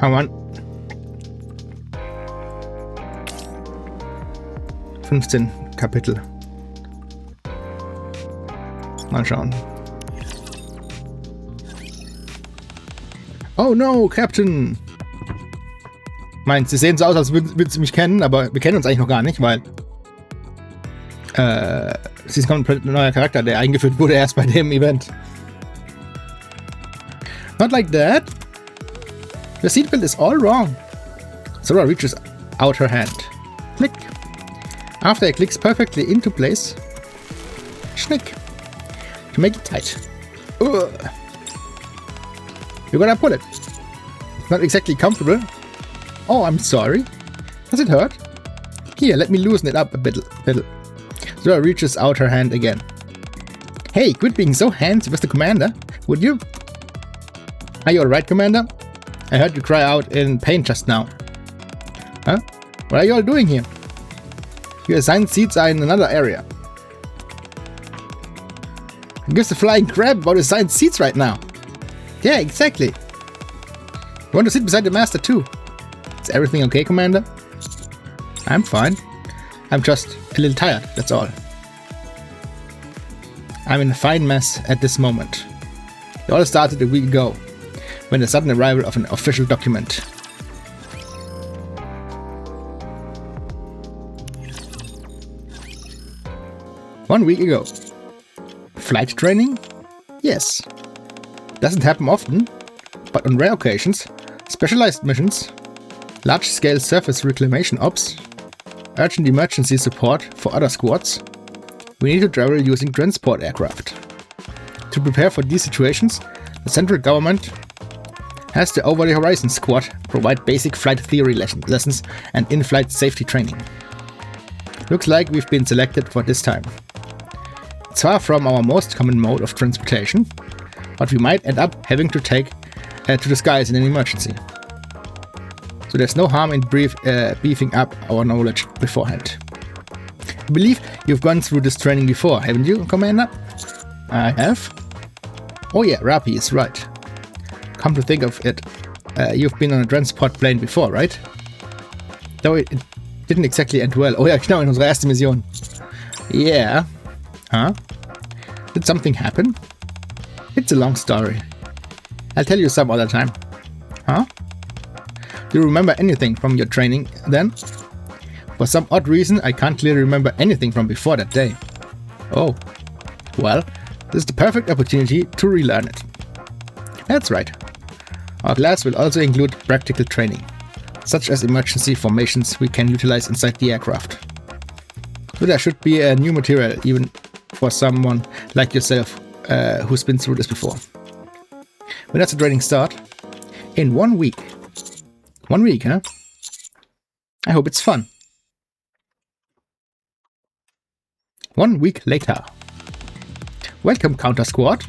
Come on. 15 Kapitel. Mal schauen. Oh no, Captain! Meint, sie sehen so aus, als würden sie mich kennen, aber wir kennen uns eigentlich noch gar nicht, weil sie ist ein komplett neuer Charakter, der eingeführt wurde erst bei dem Event. Not like that. The seatbelt is all wrong. Sora reaches out her hand. Click. After it clicks perfectly into place, schnick. To make it tight. Ugh. You're gonna pull it. It's not exactly comfortable. Oh, I'm sorry. Does it hurt? Here, let me loosen it up a little. Zora reaches out her hand again. Hey, quit being so handsy with the commander, would you? Are you alright, Commander? I heard you cry out in pain just now. Huh? What are you all doing here? Your assigned seats are in another area. Who gives a flying crap about assigned seats right now? Yeah, exactly. You want to sit beside the master too? Is everything okay, Commander? I'm fine. I'm just a little tired, that's all. I'm in a fine mess at this moment. It all started a week ago, when the sudden arrival of an official document. One week ago. Flight training? Yes. Doesn't happen often, but on rare occasions, specialized missions, large-scale surface reclamation ops, urgent emergency support for other squads, we need to travel using transport aircraft. To prepare for these situations, the central government has the Over the Horizon squad provide basic flight theory lessons and in-flight safety training. Looks like we've been selected for this time. It's far from our most common mode of transportation, but we might end up having to take to the skies in an emergency. So there's no harm in beefing up our knowledge beforehand. I believe you've gone through this training before, haven't you, Commander? I have. Oh yeah, Rapi is right. Come to think of it, you've been on a transport plane before, right? Though it didn't exactly end well. Oh ja, genau, in unserer ersten Mission. Yeah. Huh? Did something happen? It's a long story. I'll tell you some other time. Huh? Do you remember anything from your training then? For some odd reason, I can't clearly remember anything from before that day. Oh. Well, this is the perfect opportunity to relearn it. That's right. Our class will also include practical training, such as emergency formations we can utilize inside the aircraft. So there should be a new material even for someone like yourself who's been through this before. When does the training start? In 1 week. 1 week, huh? I hope it's fun. 1 week later. Welcome, Counter Squad.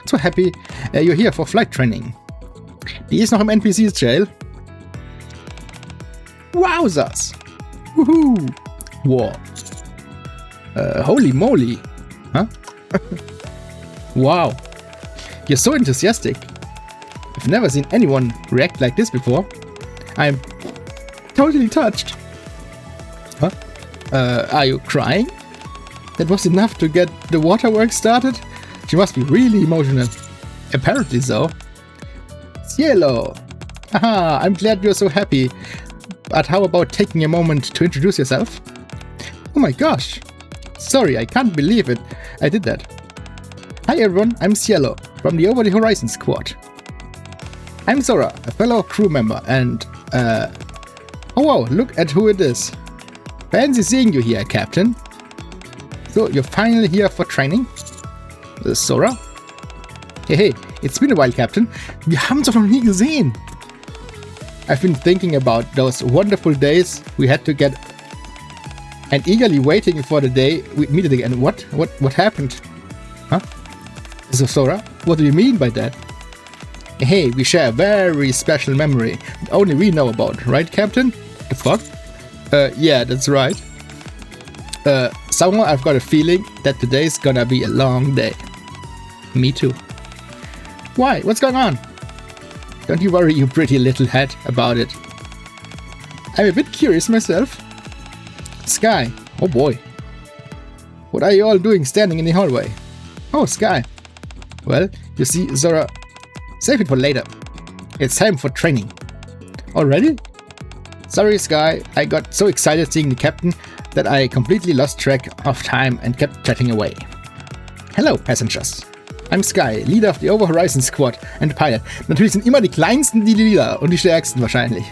So happy you're here for flight training. Die ist noch im NPCs-Jail. Wowzers! Woohoo! Wow. Holy moly! Huh? Wow! You're so enthusiastic. I've never seen anyone react like this before. I'm totally touched. Huh? Are you crying? That was enough to get the waterworks started? She must be really emotional. Apparently so. Cielo! Haha, I'm glad you're so happy. But how about taking a moment to introduce yourself? Oh my gosh! Sorry, I can't believe it. I did that. Hi everyone, I'm Cielo, from the Over the Horizon squad. I'm Zora, a fellow crew member, and oh wow, look at who it is. Fancy seeing you here, Captain. So, you're finally here for training? Zora? Hey, it's been a while, Captain. Wir haben uns doch noch nie gesehen. I've been thinking about those wonderful days we had together and eagerly waiting for the day we'd meet again. What happened? Huh? So, Zora, what do you mean by that? Hey, we share a very special memory that only we know about, right, Captain? The fuck? Yeah, that's right. Somehow I've got a feeling that today's gonna be a long day. Me too. Why? What's going on? Don't you worry, you pretty little head, about it. I'm a bit curious myself. Sky. Oh boy. What are you all doing standing in the hallway? Oh, Sky. Well, you see, Zora, save it for later. It's time for training. Already? Sorry, Sky, I got so excited seeing the captain that I completely lost track of time and kept chatting away. Hello, passengers. I'm Sky, Leader of the Over Horizon Squad and Pilot. Natürlich sind immer die Kleinsten die Leader und die Stärksten wahrscheinlich.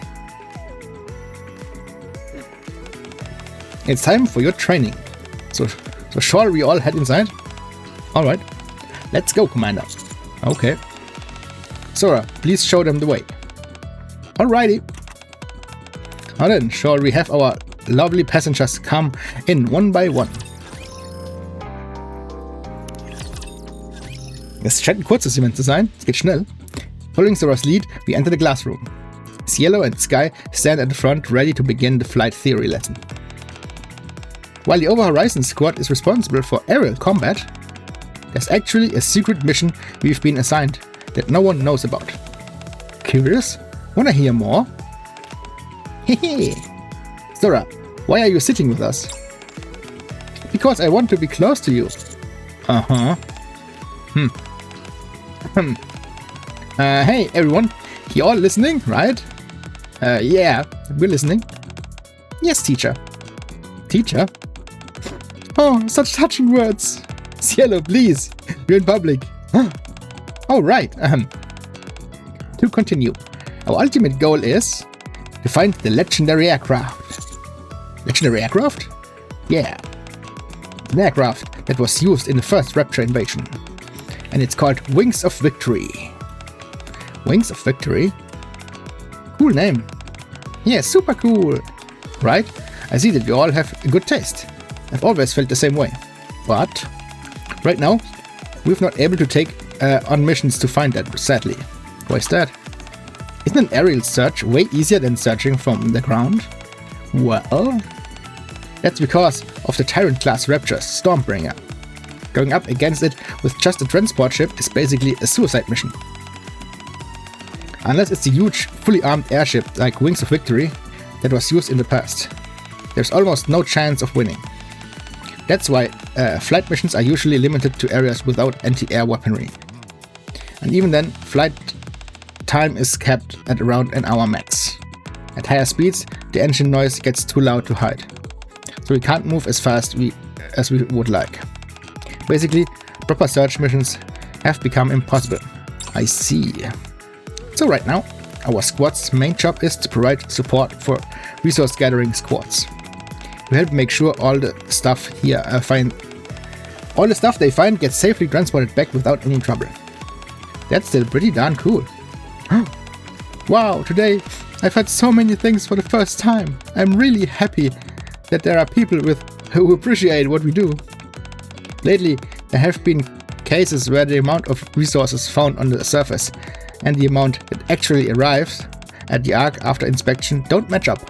It's time for your training. So shall we all head inside? Alright. Let's go, Commander. Okay. Zora, please show them the way. Alrighty. Now then, shall we have our lovely passengers come in one by one? Es scheint ein kurzes Event zu sein. Es geht schnell. Following Zora's lead, we enter the classroom. Cielo and Sky stand at the front ready to begin the flight theory lesson. While the Over Horizon Squad is responsible for aerial combat, there's actually a secret mission we've been assigned that no one knows about. Curious? Wanna hear more? Hehe! Zora, why are you sitting with us? Because I want to be close to you. Uh-huh. Hey everyone, you all listening, right? Yeah, we're listening. Yes, teacher. Teacher? Oh, such touching words. Cielo, please. We're in public. Oh, right. To continue, our ultimate goal is to find the legendary aircraft. Legendary aircraft? Yeah. An aircraft that was used in the first Rapture invasion. And it's called Wings of Victory. Wings of Victory? Cool name. Yeah, super cool. Right? I see that you all have a good taste. I've always felt the same way. But right now, we're not able to take on missions to find that, sadly. Why is that? Isn't an aerial search way easier than searching from the ground? Well, that's because of the Tyrant-class Rapture Stormbringer. Going up against it with just a transport ship is basically a suicide mission. Unless it's a huge, fully armed airship like Wings of Victory that was used in the past. There's almost no chance of winning. That's why flight missions are usually limited to areas without anti-air weaponry. And even then, flight time is kept at around an hour max. At higher speeds, the engine noise gets too loud to hide. So we can't move as fast as we would like. Basically, proper search missions have become impossible. I see. So right now, our squad's main job is to provide support for resource gathering squads. We help make sure all the stuff they find gets safely transported back without any trouble. That's still pretty darn cool. Wow, today I've had so many things for the first time. I'm really happy that there are people who appreciate what we do. Lately, there have been cases where the amount of resources found on the surface and the amount that actually arrives at the Ark after inspection don't match up.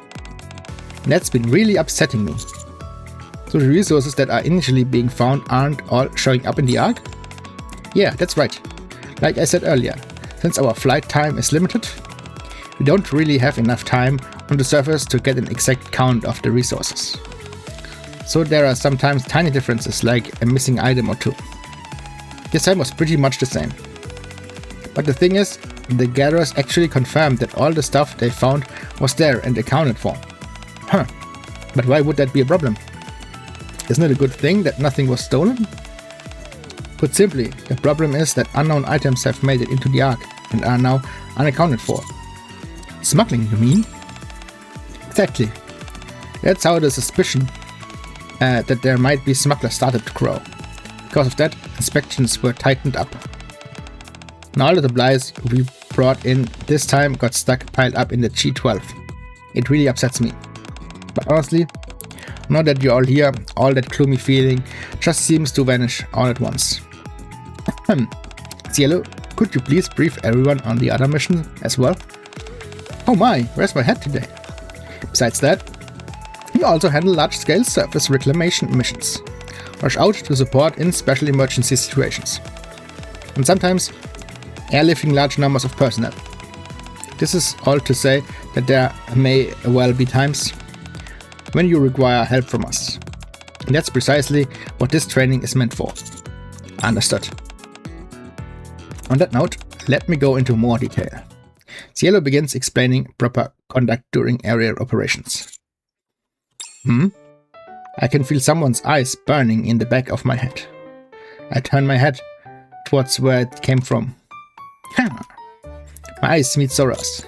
And that's been really upsetting me. So the resources that are initially being found aren't all showing up in the Ark? Yeah, that's right. Like I said earlier, since our flight time is limited, we don't really have enough time on the surface to get an exact count of the resources. So there are sometimes tiny differences like a missing item or two. This time was pretty much the same. But the thing is, the gatherers actually confirmed that all the stuff they found was there and accounted for. But why would that be a problem? Isn't it a good thing that nothing was stolen? Put simply, the problem is that unknown items have made it into the Ark and are now unaccounted for. Smuggling, you mean? Exactly. That's how the suspicion that there might be smugglers started to grow. Because of that, inspections were tightened up. And all the supplies we brought in this time got stuck piled up in the G12. It really upsets me. But honestly, now that you're all here, all that gloomy feeling just seems to vanish all at once. Cielo, could you please brief everyone on the other mission as well? Oh my, where's my head today? Besides that, we also handle large-scale surface reclamation missions. Rush out to support in special emergency situations. And sometimes airlifting large numbers of personnel. This is all to say that there may well be times when you require help from us. And that's precisely what this training is meant for. Understood. On that note, let me go into more detail. Cielo begins explaining proper conduct during aerial operations. I can feel someone's eyes burning in the back of my head. I turn my head towards where it came from. My eyes meet Sora's.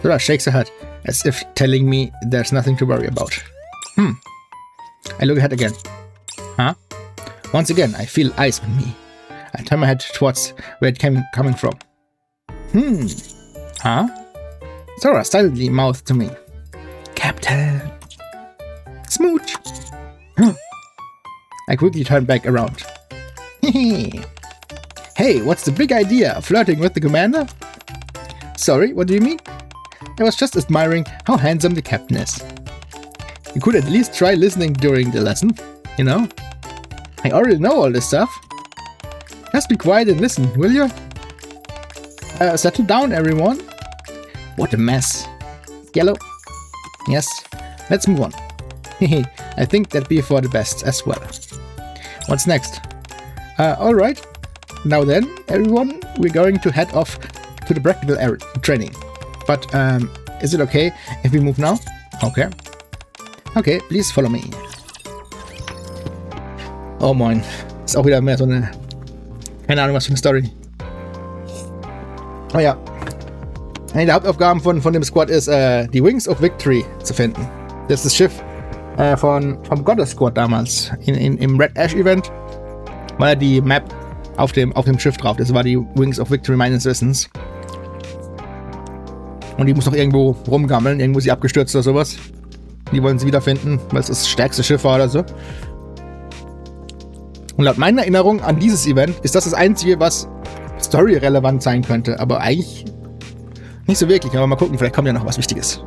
Sora shakes her head, as if telling me there's nothing to worry about. I look ahead again. Once again, I feel eyes on me. I turn my head towards where it came coming from. Sora silently mouthed to me. Captain. Smooch. I quickly turn back around. Hey, what's the big idea? Flirting with the commander? Sorry, what do you mean? I was just admiring how handsome the captain is. You could at least try listening during the lesson, you know? I already know all this stuff. Just be quiet and listen, will you? Settle down, everyone. What a mess. Yellow. Yes, let's move on. I think that'd be for the best as well. What's next? Alright. Now then, everyone, we're going to head off to the practical training. But, is it okay if we move now? Okay. Okay, please follow me. Oh moin. Ist auch wieder mehr so eine... Keine Ahnung, was für eine Story. Oh ja. Eine der Hauptaufgaben von dem Squad ist, die Wings of Victory zu finden. Das ist das Schiff vom Goddess Squad damals. Im Red Ash Event war ja die Map auf dem Schiff drauf. Das war die Wings of Victory meines Wissens. Und die muss noch irgendwo rumgammeln. Irgendwo ist sie abgestürzt oder sowas. Die wollen sie wiederfinden, weil es das stärkste Schiff war oder so. Und laut meiner Erinnerung an dieses Event ist das Einzige, was storyrelevant sein könnte. Aber eigentlich nicht so wirklich. Aber mal gucken, vielleicht kommt ja noch was Wichtiges.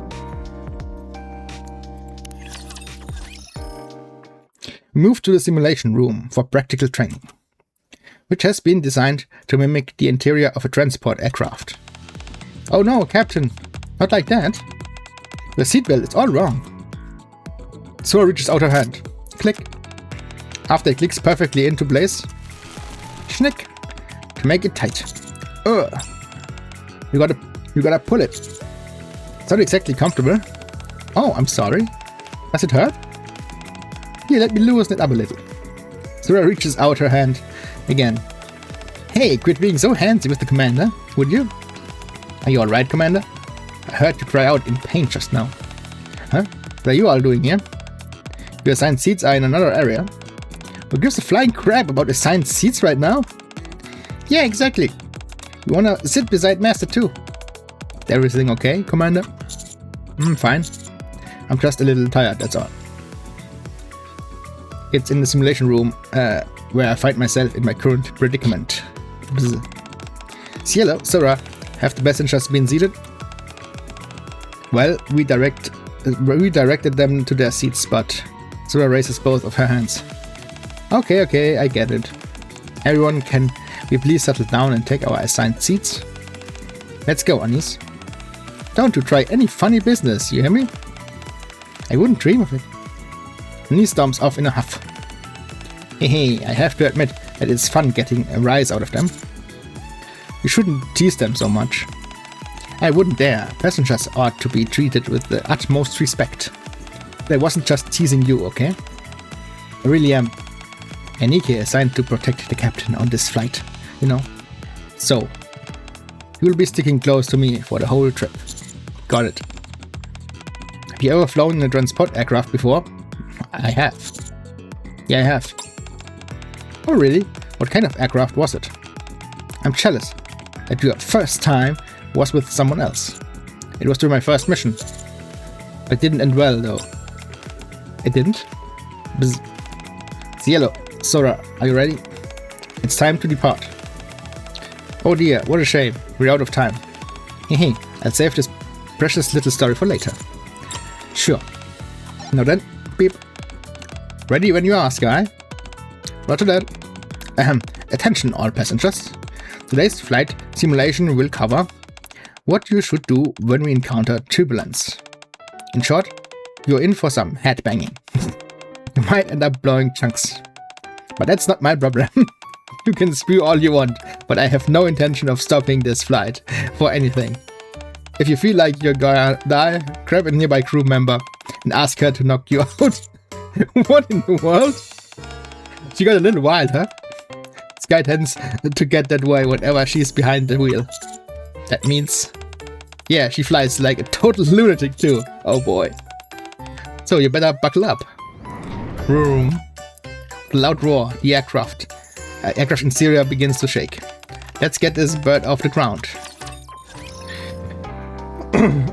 We move to the simulation room for practical training, which has been designed to mimic the interior of a transport aircraft. Oh no, Captain, not like that. The seatbelt is all wrong. Sora reaches out her hand. Click. After it clicks perfectly into place, schnick, to make it tight. Ugh. You gotta pull it. It's not exactly comfortable. Oh, I'm sorry. Does it hurt? Here, let me loosen it up a little. Sora reaches out her hand again. Hey, quit being so handsy with the commander, would you? Are you alright, Commander? I heard you cry out in pain just now. Huh? What are you all doing here? Your assigned seats are in another area. Who gives a flying crap about assigned seats right now? Yeah, exactly. You wanna sit beside Master too. Is everything okay, Commander? Fine. I'm just a little tired, that's all. It's in the simulation room where I find myself in my current predicament. Cielo, Sora, have the passengers been seated? Well, we directed them to their seats, but Sora raises both of her hands. Okay, I get it. Everyone, can we please settle down and take our assigned seats? Let's go, Anis. Don't you try any funny business, you hear me? I wouldn't dream of it. Anis storms off in a huff. Hey, I have to admit that it's fun getting a rise out of them. You shouldn't tease them so much. I wouldn't dare. Passengers ought to be treated with the utmost respect. I wasn't just teasing you, okay? I really am. And Nikke assigned to protect the captain on this flight, you know. So, you'll be sticking close to me for the whole trip. Got it. Have you ever flown in a transport aircraft before? I have. Yeah, I have. Oh really? What kind of aircraft was it? I'm jealous that your first time was with someone else. It was during my first mission. It didn't end well though. It didn't? Bzz. Cielo, Sora, are you ready? It's time to depart. Oh dear, what a shame. We're out of time. Hehe, I'll save this precious little story for later. Sure. Now then, beep. Ready when you are, Sky. Roger that. Attention all passengers. Today's flight simulation will cover what you should do when we encounter turbulence. In short, you're in for some head banging. You might end up blowing chunks. But that's not my problem. You can spew all you want, but I have no intention of stopping this flight for anything. If you feel like you're gonna die, grab a nearby crew member and ask her to knock you out. What in the world? She got a little wild, huh? Sky tends to get that way whenever she's behind the wheel. That means... yeah, she flies like a total lunatic too. Oh boy. So you better buckle up. Vroom. Loud roar, the aircraft interior begins to shake. Let's get this bird off the ground.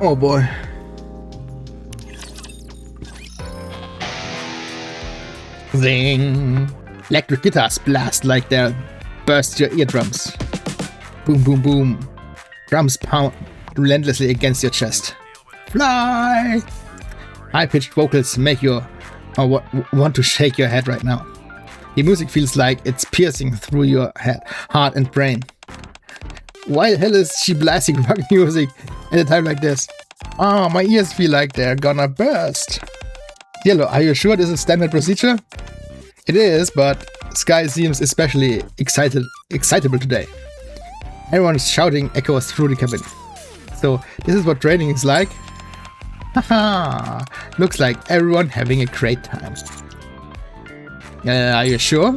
Oh boy. Zing! Electric guitars blast like they'll burst your eardrums. Boom, boom, boom. Drums pound relentlessly against your chest. Fly! High-pitched vocals make you want to shake your head right now. The music feels like it's piercing through your head, heart and brain. Why the hell is she blasting rock music at a time like this? Oh, my ears feel like they're gonna burst. Yellow, are you sure this is standard procedure? It is, but Sky seems especially excitable today. Everyone's shouting echoes through the cabin. So, this is what training is like? Haha, looks like everyone having a great time. Are you sure?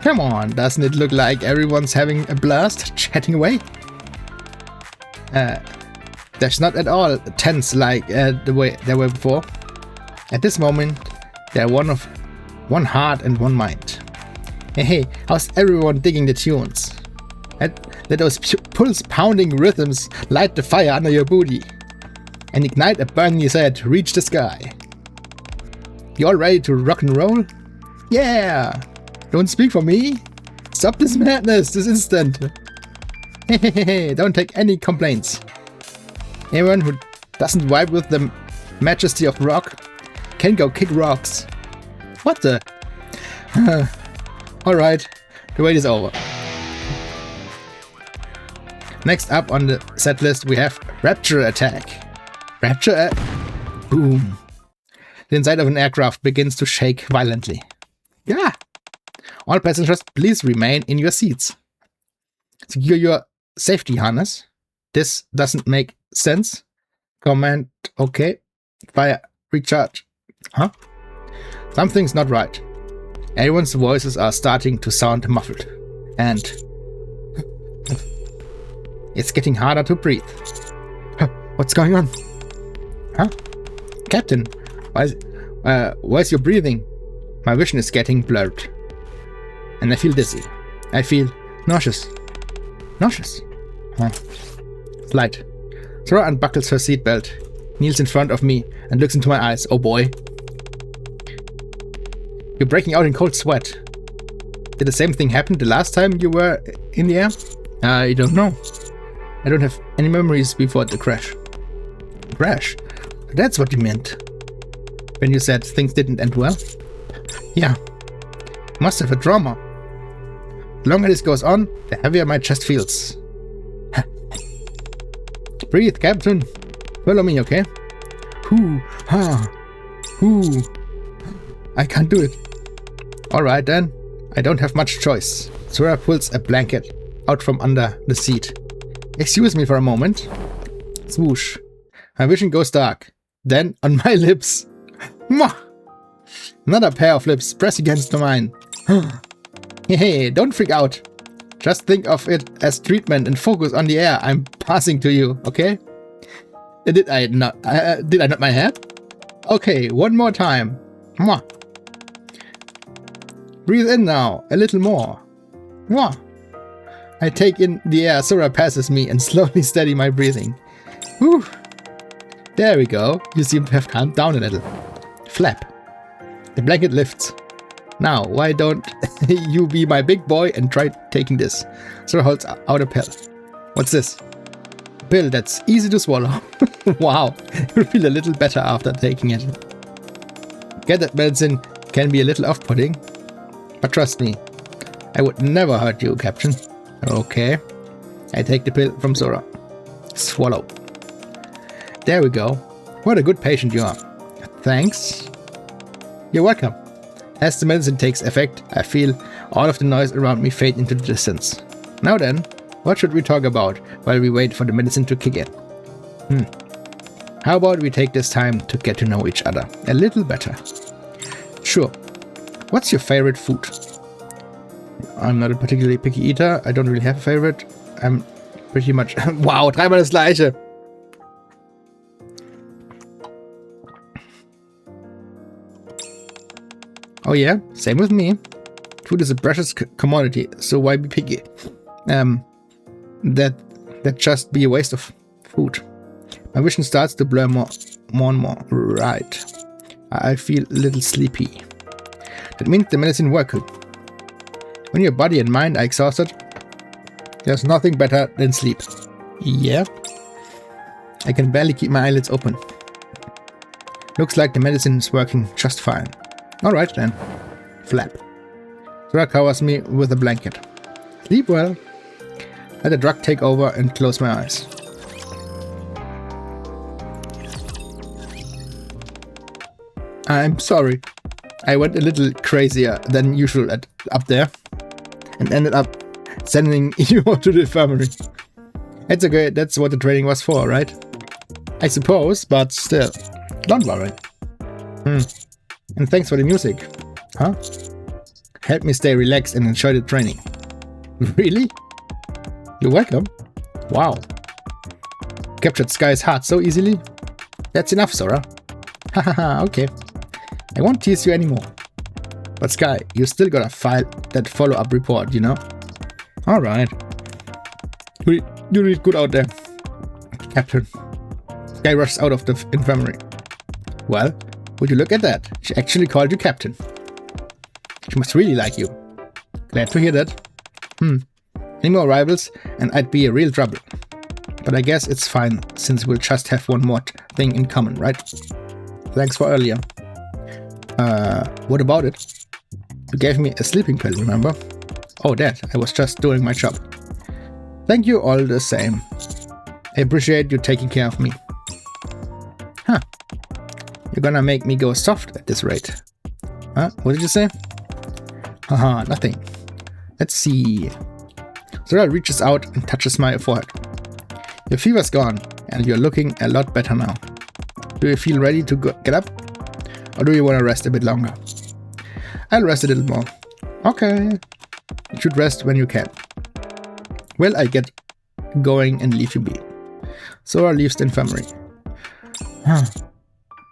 Come on, doesn't it look like everyone's having a blast, chatting away? That's not at all tense like the way they were before. At this moment, they're one heart and one mind. Hey, how's everyone digging the tunes? Let those pulse-pounding rhythms light the fire under your booty and ignite a burning desire to reach the sky. You all ready to rock and roll? Yeah! Don't speak for me! Stop this madness this instant! Hey, don't take any complaints. Anyone who doesn't vibe with the majesty of rock can go kick rocks. What the? Alright, the wait is over. Next up on the set list we have Rapture Attack. Boom. The inside of an aircraft begins to shake violently. Yeah! All passengers, please remain in your seats. Secure your safety harness. This doesn't make sense. Command OK. Fire recharge. Huh? Something's not right. Everyone's voices are starting to sound muffled. And it's getting harder to breathe. What's going on? Huh? Captain, why's your breathing? My vision is getting blurred. And I feel dizzy. I feel nauseous. Nauseous? Huh. Light. Zora unbuckles her seatbelt, kneels in front of me, and looks into my eyes. Oh boy. You're breaking out in cold sweat. Did the same thing happen the last time you were in the air? I don't know. I don't have any memories before the crash. Crash? That's what you meant. When you said things didn't end well? Yeah. Must have a trauma. The longer this goes on, the heavier my chest feels. Breathe, Captain. Follow me, okay? Hoo, ha, hoo. I can't do it. Alright then. I don't have much choice. Zora pulls a blanket out from under the seat. Excuse me for a moment. Swoosh. My vision goes dark. Then on my lips. Mwah! Another pair of lips press against mine. Hey, don't freak out. Just think of it as treatment and focus on the air I'm passing to you, okay? Did I not my head? Okay, one more time. Mwah. Breathe in now, a little more. Mwah. I take in the air, Zora passes me and slowly steady my breathing. Whew. There we go. You seem to have calmed down a little. Flap. The blanket lifts. Now, why don't you be my big boy and try taking this? Zora holds out a pill. What's this? A pill that's easy to swallow. Wow, you feel a little better after taking it. Get that medicine can be a little off-putting, but trust me, I would never hurt you, Captain. Okay. I take the pill from Zora. Swallow. There we go. What a good patient you are. Thanks. You're welcome. As the medicine takes effect, I feel all of the noise around me fade into the distance. Now then, what should we talk about while we wait for the medicine to kick in? How about we take this time to get to know each other a little better? Sure. What's your favorite food? I'm not a particularly picky eater. I don't really have a favorite. I'm pretty much... Wow, dreimal das Gleiche. Oh yeah, same with me. Food is a precious commodity, so why be picky? That just be a waste of food. My vision starts to blur more and more. Right. I feel a little sleepy. That means the medicine worked. When your body and mind are exhausted, there's nothing better than sleep. Yeah. I can barely keep my eyelids open. Looks like the medicine is working just fine. Alright then. Flap. Zora covers me with a blanket. Sleep well. Let the drug take over and close my eyes. I'm sorry. I went a little crazier than usual up there and ended up sending you to the infirmary. It's okay, that's what the training was for, right? I suppose, but still. Don't worry. And thanks for the music. Huh? Help me stay relaxed and enjoy the training. Really? You're welcome. Wow. Captured Sky's heart so easily? That's enough, Zora. Hahaha, okay. I won't tease you anymore. But Sky, you still gotta file that follow-up report, you know? Alright. You read good out there, Captain. Sky rushes out of the infirmary. Well, would you look at that? She actually called you Captain. She must really like you. Glad to hear that. Any more rivals and I'd be a real trouble. But I guess it's fine since we'll just have one more thing in common, right? Thanks for earlier. What about it? You gave me a sleeping pill, remember? Oh, that. I was just doing my job. Thank you all the same. I appreciate you taking care of me. Huh. You're gonna make me go soft at this rate. Huh? What did you say? Haha, nothing. Let's see. Zora reaches out and touches my forehead. Your fever's gone, and you're looking a lot better now. Do you feel ready to get up? Or do you want to rest a bit longer? I'll rest a little more. Okay. You should rest when you can. Well, I get going and leave you be. Zora leaves the infirmary.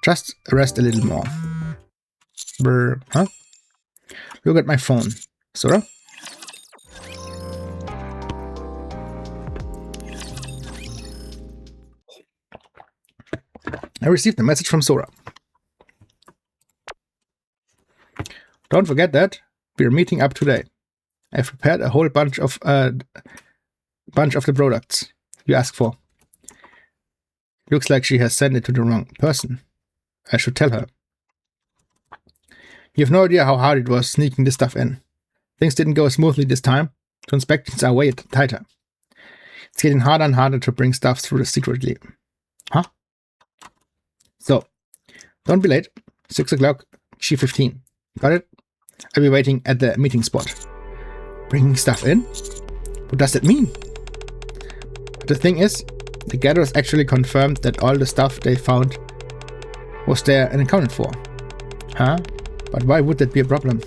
Just rest a little more. Brr, huh? Look at my phone. Zora? I received a message from Zora. Don't forget that we're meeting up today. I've prepared a whole bunch of the products you asked for. Looks like she has sent it to the wrong person. I should tell her. You have no idea how hard it was sneaking this stuff in. Things didn't go smoothly this time, so inspections are way tighter. It's getting harder and harder to bring stuff through secretly. Huh? So, don't be late. 6 o'clock, G15. Got it? I'll be waiting at the meeting spot. Bringing stuff in? What does that mean? But the thing is, the gatherers actually confirmed that all the stuff they found was there and accounted for. Huh? But why would that be a problem?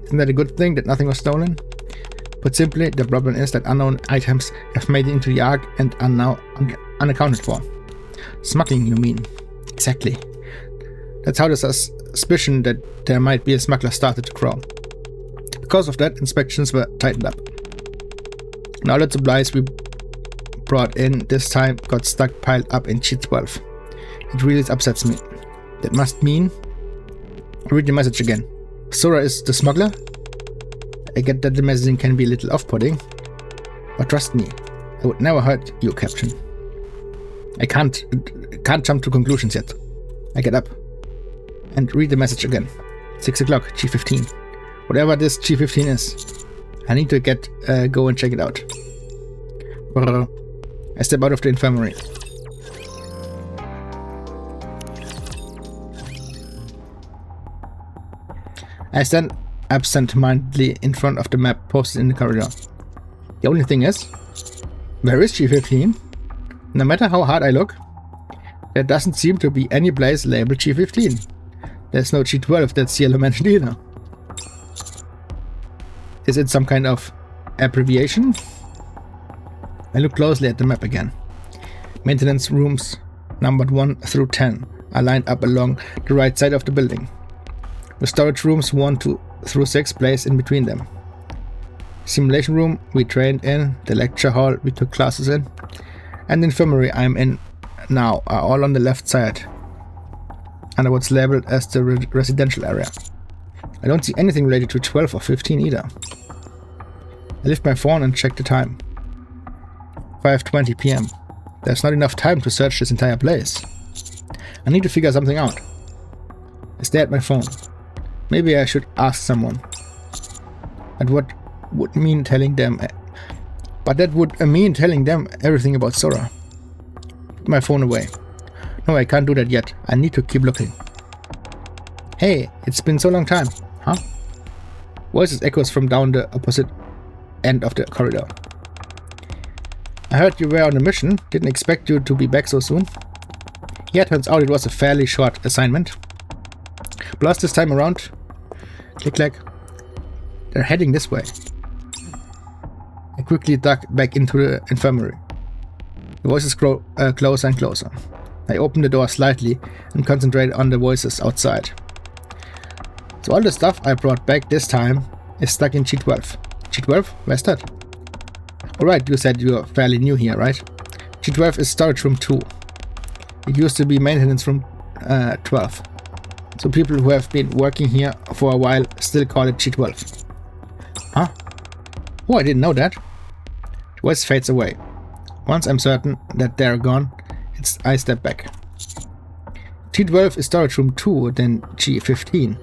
Isn't that a good thing that nothing was stolen? Put simply, the problem is that unknown items have made it into the Ark and are now unaccounted for. Smuggling, you mean? Exactly. That's how the suspicion that there might be a smuggler started to grow. Because of that, inspections were tightened up. And all the supplies we brought in this time got stuck piled up in G12. It really upsets me. That must mean... Read the message again. Zora is the smuggler? I get that the messaging can be a little off-putting, but trust me, I would never hurt you, Captain. I can't jump to conclusions yet. I get up and read the message again. 6 o'clock, G15. Whatever this G15 is. I need to go and check it out. I step out of the infirmary. I stand absent-mindedly in front of the map posted in the corridor. The only thing is, where is G15? No matter how hard I look, there doesn't seem to be any place labeled G15. There's no G12 that's yellow mentioned either. Is it some kind of abbreviation? I look closely at the map again. Maintenance rooms numbered 1 through 10 are lined up along the right side of the building. The storage rooms 1 through 6 place in between them. Simulation room we trained in, the lecture hall we took classes in, and the infirmary I'm in now are all on the left side, under what's labeled as the residential area. I don't see anything related to 12 or 15 either. I lift my phone and check the time. 5:20 PM. There's not enough time to search this entire place. I need to figure something out. I stare at my phone. Maybe I should ask someone. But what would mean telling them? But that would mean telling them everything about Sora. Put my phone away. No, I can't do that yet. I need to keep looking. Hey, it's been so long time, huh? Voices echoes from down the opposite end of the corridor. I heard you were on a mission. Didn't expect you to be back so soon. Yeah, turns out it was a fairly short assignment. Plus this time around, click clack, they're heading this way. I quickly duck back into the infirmary. The voices grow closer and closer. I open the door slightly and concentrate on the voices outside. So all the stuff I brought back this time is stuck in G12. G12? Where's that? Alright, you said you're fairly new here, right? G12 is storage room 2. It used to be maintenance room 12. So people who have been working here for a while still call it G12. Huh? Oh, I didn't know that. The voice fades away. Once I'm certain that they're gone, I step back. G12 is storage room 2, then G15.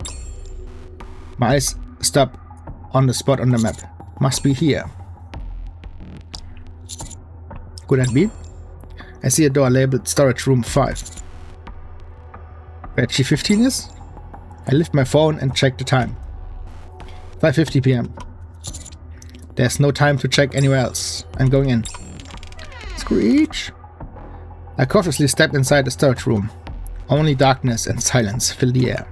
My eyes stop on the spot on the map. Must be here. Could that be? I see a door labeled storage room 5. Where G15 is? I lift my phone and check the time. 5:50 PM. There's no time to check anywhere else. I'm going in. Screech! I cautiously step inside the storage room. Only darkness and silence fill the air.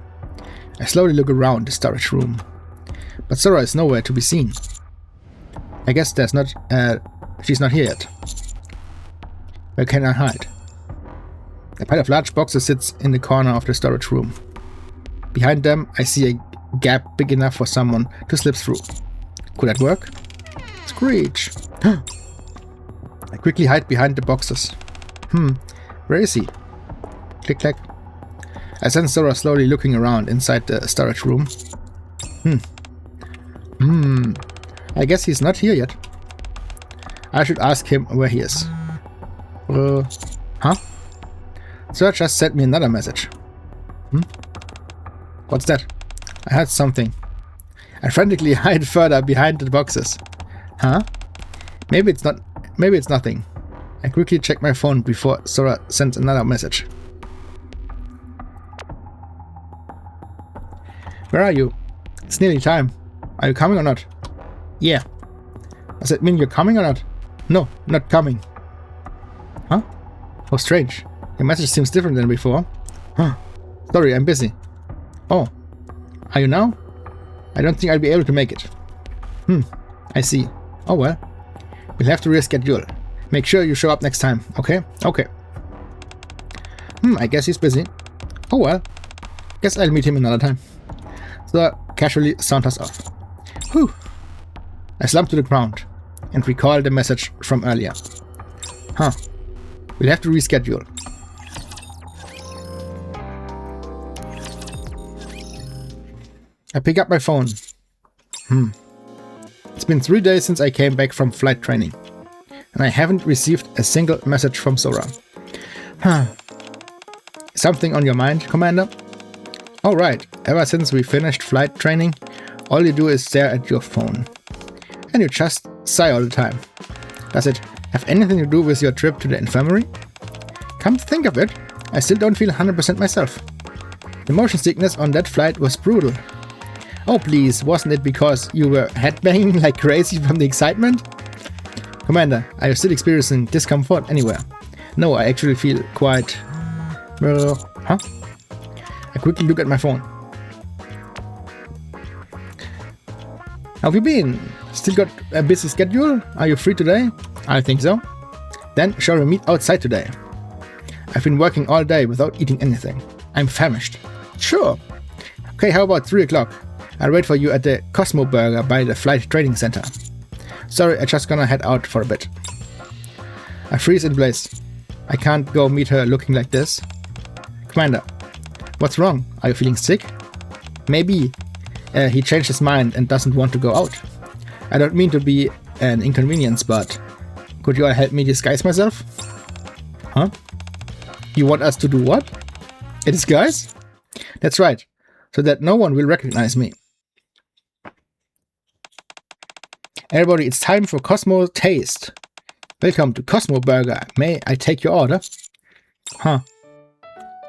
I slowly look around the storage room. But Sora is nowhere to be seen. I guess she's not here yet. Where can I hide? A pile of large boxes sits in the corner of the storage room. Behind them, I see a gap big enough for someone to slip through. Could that work? Screech! I quickly hide behind the boxes. Where is he? Click clack. I sense Sora slowly looking around inside the storage room. I guess he's not here yet. I should ask him where he is. Huh? Sora just sent me another message. What's that? I heard something. I frantically hide further behind the boxes. Huh? Maybe it's nothing. I quickly check my phone before Sora sends another message. Where are you? It's nearly time. Are you coming or not? Yeah. Does that mean you're coming or not? No, not coming. Huh? Oh, strange. Your message seems different than before. Huh. Sorry, I'm busy. Oh. Are you now? I don't think I'll be able to make it. I see. Oh well. We'll have to reschedule. Make sure you show up next time, okay? Okay. I guess he's busy. Oh well. Guess I'll meet him another time. So casually saunters off. Whew. I slump to the ground and recall the message from earlier. Huh. We'll have to reschedule. I pick up my phone. It's been 3 days since I came back from flight training, and I haven't received a single message from Sora. Something on your mind, Commander? Oh right, ever since we finished flight training, all you do is stare at your phone. And you just sigh all the time. Does it have anything to do with your trip to the infirmary? Come to think of it, I still don't feel 100% myself. The motion sickness on that flight was brutal. Oh please, wasn't it because you were headbanging like crazy from the excitement? Commander, are you still experiencing discomfort anywhere? No, I actually feel quite... Huh? I quickly look at my phone. How have you been? Still got a busy schedule? Are you free today? I think so. Then shall we meet outside today? I've been working all day without eating anything. I'm famished. Sure. Okay, how about 3 o'clock? I'll wait for you at the Cosmo Burger by the Flight Training Center. Sorry, I just gonna head out for a bit. I freeze in place. I can't go meet her looking like this. Commander, what's wrong? Are you feeling sick? Maybe he changed his mind and doesn't want to go out. I don't mean to be an inconvenience, but could you all help me disguise myself? Huh? You want us to do what? A disguise? That's right, so that no one will recognize me. Everybody, it's time for Cosmo Taste. Welcome to Cosmo Burger. May I take your order? Huh.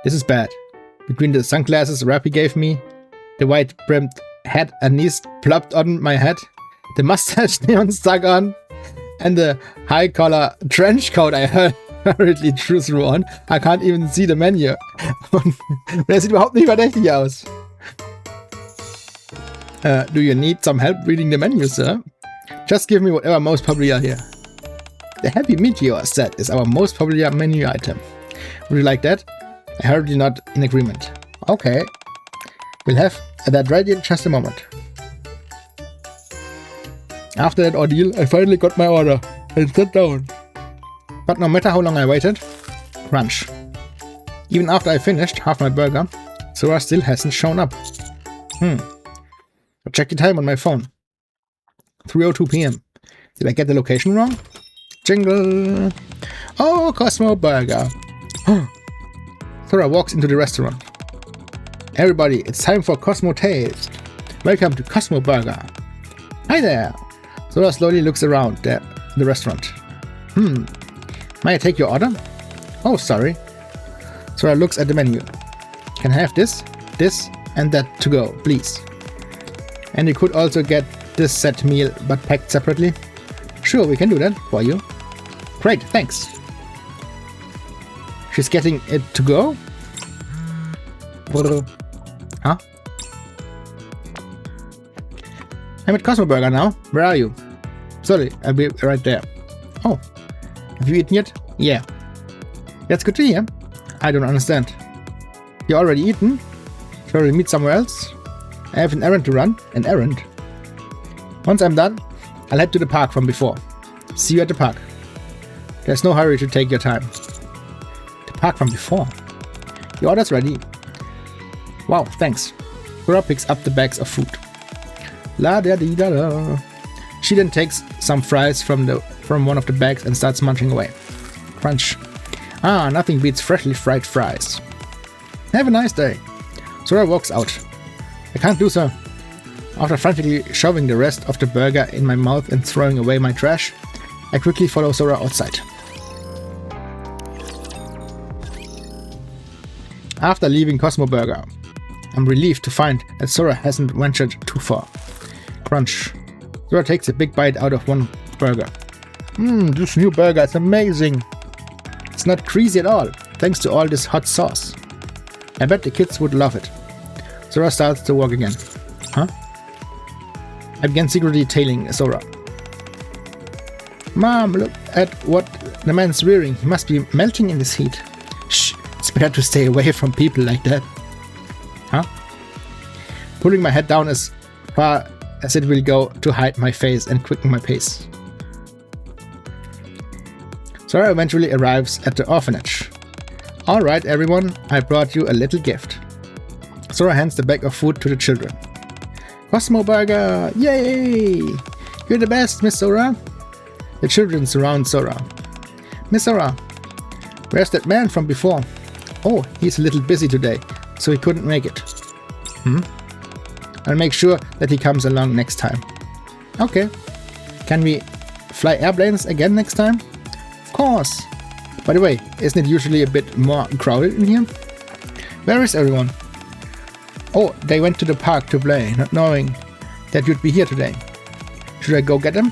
This is bad. Between the sunglasses Rappy gave me, the white-brimmed hat Anis plopped on my head, the mustache Neon stuck on, and the high-collar trench coat I hurriedly drew through on, I can't even see the menu. Der sieht überhaupt nicht verdächtig aus. Do you need some help reading the menu, sir? Just give me whatever most popular here. The Happy Meteor set is our most popular menu item. Would you like that? I hurriedly nod in agreement. Okay. We'll have that ready in just a moment. After that ordeal, I finally got my order and sat down. But no matter how long I waited, crunch. Even after I finished half my burger, Sora still hasn't shown up. I checked the time on my phone. 3:02 PM. Did I get the location wrong? Jingle! Oh, Cosmo Burger! Sora walks into the restaurant. Everybody, it's time for Cosmo Taste. Welcome to Cosmo Burger. Hi there! Sora slowly looks around the restaurant. May I take your order? Oh, sorry. Sora looks at the menu. Can I have this, and that to go, please? And you could also get this set meal, but packed separately? Sure, we can do that for you. Great, thanks. She's getting it to go? Huh? I'm at Cosmo Burger now. Where are you? Sorry, I'll be right there. Oh, have you eaten yet? Yeah. That's good to hear. I don't understand. You already eaten? Shall we meet somewhere else? I have an errand to run. An errand? Once I'm done, I'll head to the park from before. See you at the park. There's no hurry to take your time. The park from before? Your order's ready. Wow, thanks. Sora picks up the bags of food. La da dee da da. She then takes some fries from one of the bags and starts munching away. Crunch. Ah, nothing beats freshly fried fries. Have a nice day. Sora walks out. I can't do so. After frantically shoving the rest of the burger in my mouth and throwing away my trash, I quickly follow Sora outside. After leaving Cosmo Burger, I'm relieved to find that Sora hasn't ventured too far. Crunch. Sora takes a big bite out of one burger. This new burger is amazing. It's not greasy at all, thanks to all this hot sauce. I bet the kids would love it. Sora starts to walk again. Huh? I began secretly tailing Sora. Mom, look at what the man's wearing. He must be melting in this heat. Shh, it's better to stay away from people like that. Huh? Pulling my head down as far as it will go to hide my face and quicken my pace. Sora eventually arrives at the orphanage. Alright everyone, I brought you a little gift. Sora hands the bag of food to the children. Cosmo Burger! Yay! You're the best, Miss Sora! The children surround Sora. Miss Sora, where's that man from before? Oh, he's a little busy today, so he couldn't make it. I'll make sure that he comes along next time. Okay. Can we fly airplanes again next time? course. By the way, isn't it usually a bit more crowded in here? Where is everyone? Oh, they went to the park to play, not knowing that you'd be here today. Should I go get them?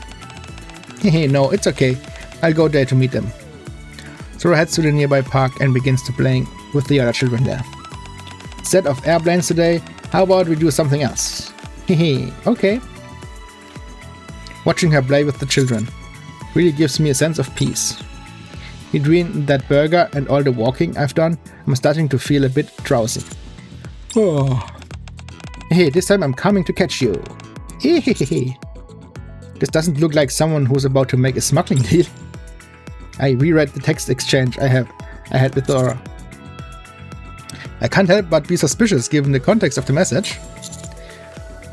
Hehe, no, it's okay. I'll go there to meet them. Sora heads to the nearby park and begins to playing with the other children there. Instead of airplanes today, how about we do something else? Hehe, okay. Watching her play with the children really gives me a sense of peace. Between that burger and all the walking I've done, I'm starting to feel a bit drowsy. Oh. Hey, this time I'm coming to catch you. Hehehe. This doesn't look like someone who's about to make a smuggling deal. I reread the text exchange I had with Sora. I can't help but be suspicious given the context of the message.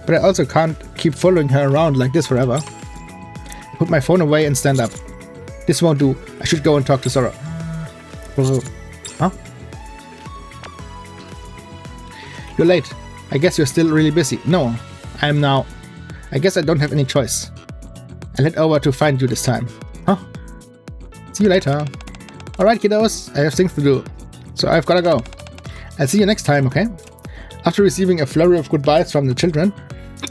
But I also can't keep following her around like this forever. I put my phone away and stand up. This won't do. I should go and talk to Sora. Huh? You're late. I guess you're still really busy. No, I am now. I guess I don't have any choice. I'll head over to find you this time. Huh? See you later. Alright, kiddos. I have things to do. So I've gotta go. I'll see you next time, okay? After receiving a flurry of goodbyes from the children,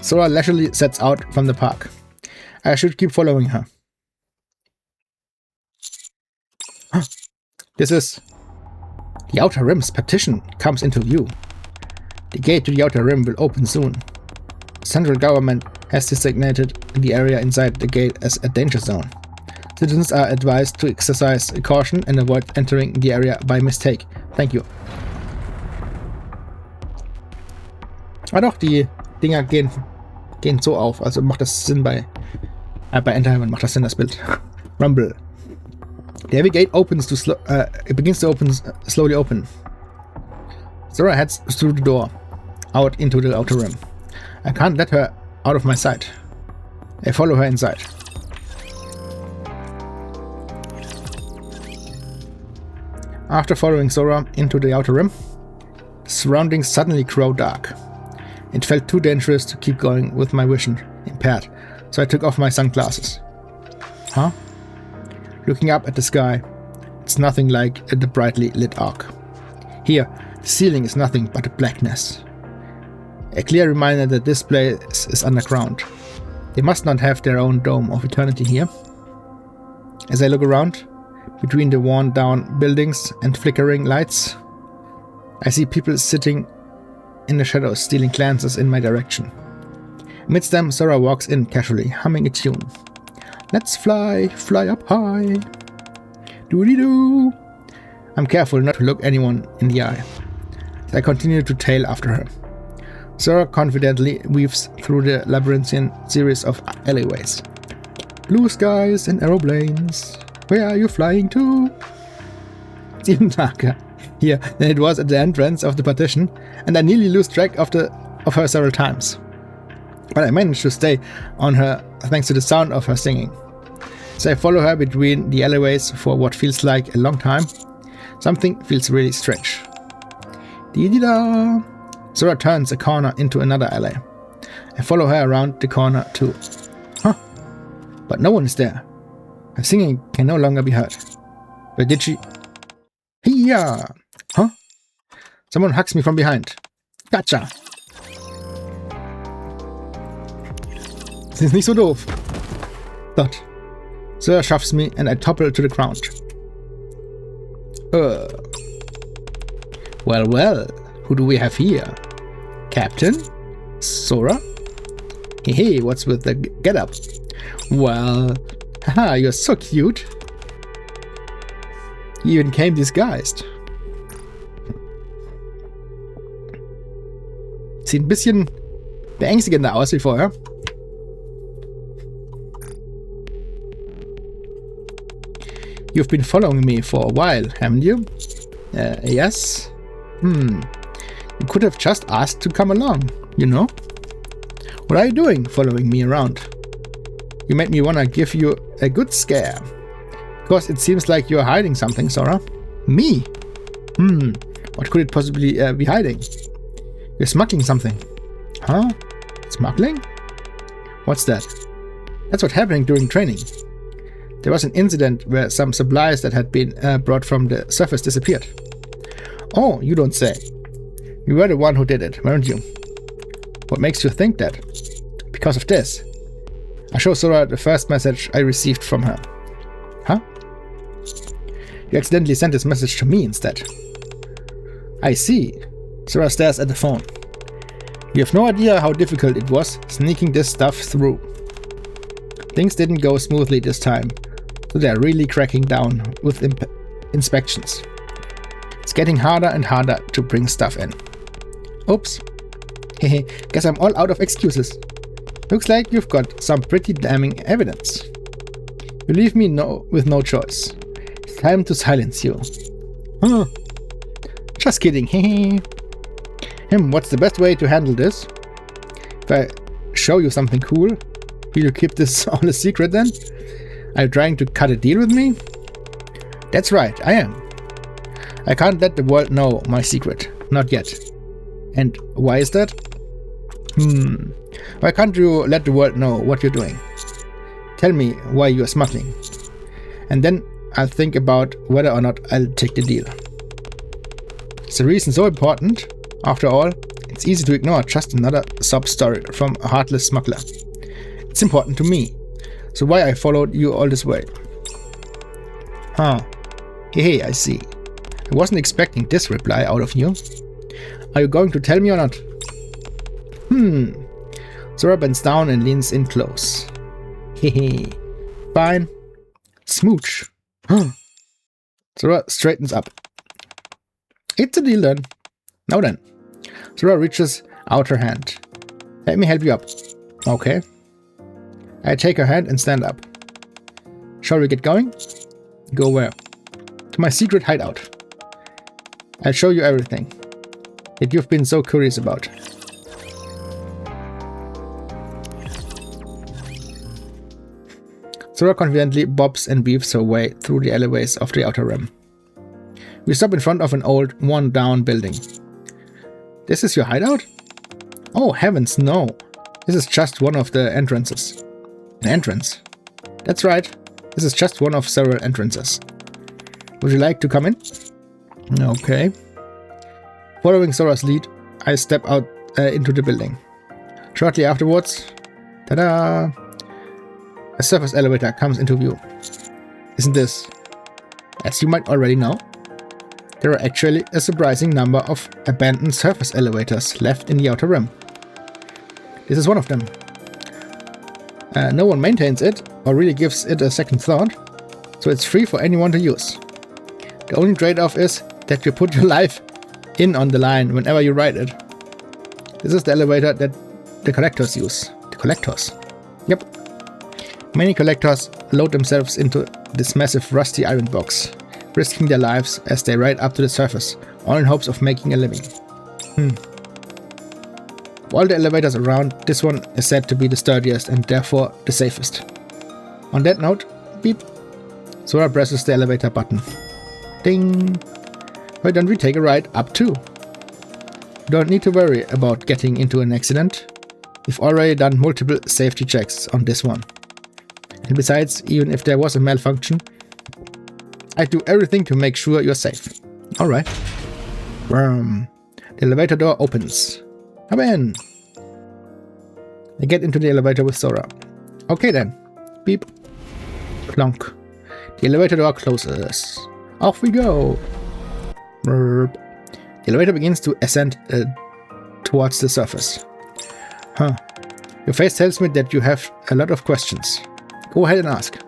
Sora leisurely sets out from the park. I should keep following her. This is... The Outer Rim's partition comes into view. The gate to the Outer Rim will open soon. The central government has designated the area inside the gate as a danger zone. Citizens are advised to exercise caution and avoid entering the area by mistake. Thank you. Ah doch, die Dinger gehen so auf. Also macht das Sinn bei Enterhaven macht das Sinn, das Bild. Rumble. The heavy gate it begins to slowly open. Sora heads through the door, out into the Outer Rim. I can't let her out of my sight. I follow her inside. After following Sora into the Outer Rim, the surroundings suddenly grow dark. It felt too dangerous to keep going with my vision impaired, so I took off my sunglasses. Huh? Looking up at the sky, it's nothing like the brightly lit arc. Here, the ceiling is nothing but a blackness. A clear reminder that this place is underground. They must not have their own dome of eternity here. As I look around, between the worn-down buildings and flickering lights, I see people sitting in the shadows, stealing glances in my direction. Amidst them, Sora walks in casually, humming a tune. Let's fly up high. Doody-doo. I'm careful not to look anyone in the eye. I continue to tail after her. Sora confidently weaves through the labyrinthine series of alleyways. Blue skies and aeroplanes. Where are you flying to? It's even darker here than it was at the entrance of the partition, and I nearly lose track of her several times. But I managed to stay on her thanks to the sound of her singing. So I follow her between the alleyways for what feels like a long time. Something feels really strange. Dee-dee-da! Sora turns a corner into another alley. I follow her around the corner too. Huh? But no one is there. Her singing can no longer be heard. Where did she? Hiya! Huh? Someone hugs me from behind. Gotcha! Das ist nicht so doof. Dort. Sora shoves me and I topple to the ground. Well, who do we have here? Captain? Sora? Hey, what's with the getup? Well, haha, you're so cute. You even came disguised. Sieht ein bisschen beängstigender aus wie vorher. You've been following me for a while, haven't you? Yes. You could have just asked to come along, you know? What are you doing following me around? You made me wanna give you a good scare. Because it seems like you're hiding something, Sora. Me? What could it possibly be hiding? You're smuggling something. Huh? Smuggling? What's that? That's what's happening during training. There was an incident where some supplies that had been brought from the surface disappeared. Oh, you don't say. You were the one who did it, weren't you? What makes you think that? Because of this. I show Sora the first message I received from her. Huh? You accidentally sent this message to me instead. I see. Sora stares at the phone. You have no idea how difficult it was sneaking this stuff through. Things didn't go smoothly this time, so they're really cracking down with inspections. It's getting harder and harder to bring stuff in. Oops. Hehe, guess I'm all out of excuses. Looks like you've got some pretty damning evidence. You leave me with no choice. It's time to silence you. Huh. Just kidding, hehe. What's the best way to handle this? If I show you something cool, will you keep this all a secret then? Are you trying to cut a deal with me? That's right, I am. I can't let the world know my secret. Not yet. And why is that? Why can't you let the world know what you're doing? Tell me why you're smuggling. And then I'll think about whether or not I'll take the deal. Is the reason so important? After all, it's easy to ignore just another sob story from a heartless smuggler. It's important to me. So why I followed you all this way? Huh. Hey, I see. I wasn't expecting this reply out of you. Are you going to tell me or not? Sora bends down and leans in close. Hehe. Fine. Smooch. Sora straightens up. It's a deal then. Now then. Sora reaches out her hand. Let me help you up. Okay. I take her hand and stand up. Shall we get going? Go where? To my secret hideout. I'll show you everything that you've been so curious about. Sora confidently bobs and weaves her way through the alleyways of the Outer Rim. We stop in front of an old, worn-down building. This is your hideout? Oh, heavens, no. This is just one of the entrances. An entrance? That's right. This is just one of several entrances. Would you like to come in? Okay. Following Sora's lead, I step out into the building. Shortly afterwards, ta-da! A surface elevator comes into view. Isn't this? As you might already know, there are actually a surprising number of abandoned surface elevators left in the Outer Rim. This is one of them. No one maintains it or really gives it a second thought, so it's free for anyone to use. The only trade-off is that you put your life in on the line whenever you ride it. This is the elevator that the collectors use. The collectors? Yep. Many collectors load themselves into this massive rusty iron box, risking their lives as they ride up to the surface, all in hopes of making a living. Of all the elevators around, this one is said to be the sturdiest and therefore the safest. On that note, beep, Sora presses the elevator button. Ding! Why don't we take a ride up too? You don't need to worry about getting into an accident. We've already done multiple safety checks on this one. And besides, even if there was a malfunction, I'd do everything to make sure you're safe. Alright. The elevator door opens. Come in! I get into the elevator with Sora. Okay then. Beep. Plonk. The elevator door closes. Off we go! The elevator begins to ascend towards the surface. Your face tells me that you have a lot of questions. Go ahead and ask.